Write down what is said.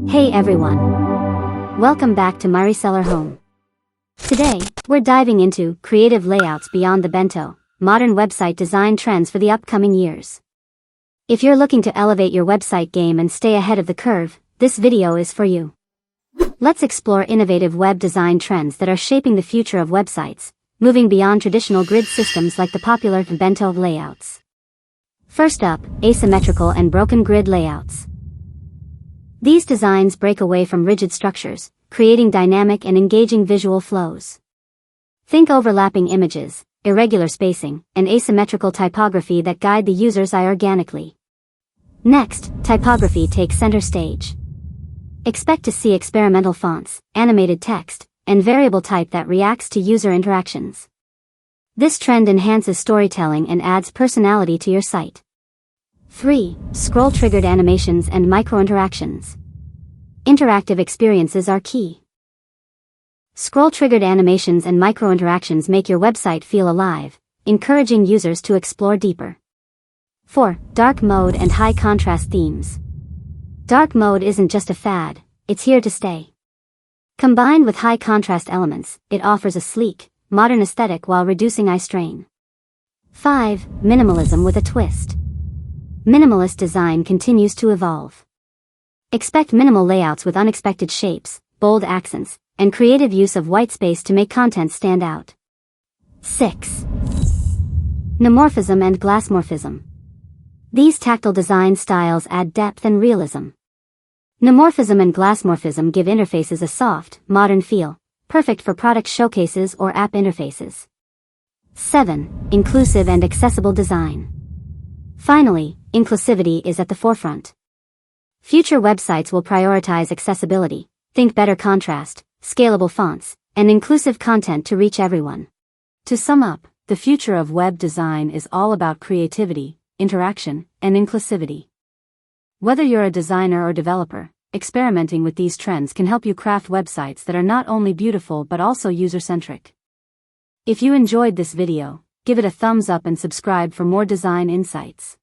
Hey everyone! Welcome back to My Reseller Home. Today, we're diving into creative layouts beyond the Bento, modern website design trends for the upcoming years. If you're looking to elevate your website game and stay ahead of the curve, this video is for you. Let's explore innovative web design trends that are shaping the future of websites, moving beyond traditional grid systems like the popular Bento layouts. First up, asymmetrical and broken grid layouts. These designs break away from rigid structures, creating dynamic and engaging visual flows. Think overlapping images, irregular spacing, and asymmetrical typography that guide the user's eye organically. Next, typography takes center stage. Expect to see experimental fonts, animated text, and variable type that reacts to user interactions. This trend enhances storytelling and adds personality to your site. 3. Scroll-triggered animations and micro-interactions. Interactive experiences are key. Scroll-triggered animations and micro-interactions make your website feel alive, encouraging users to explore deeper. 4. Dark mode and high-contrast themes. Dark mode isn't just a fad, it's here to stay. Combined with high-contrast elements, it offers a sleek, modern aesthetic while reducing eye strain. 5. Minimalism with a twist. Minimalist design continues to evolve. Expect minimal layouts with unexpected shapes, bold accents, and creative use of white space to make content stand out. 6. Neomorphism and glassmorphism. These tactile design styles add depth and realism. Neomorphism and glassmorphism give interfaces a soft, modern feel, perfect for product showcases or app interfaces. 7. Inclusive and accessible design. Finally, inclusivity is at the forefront. Future websites will prioritize accessibility, think better contrast, scalable fonts, and inclusive content to reach everyone. To sum up, the future of web design is all about creativity, interaction, and inclusivity. Whether you're a designer or developer, experimenting with these trends can help you craft websites that are not only beautiful but also user-centric. If you enjoyed this video, give it a thumbs up and subscribe for more design insights.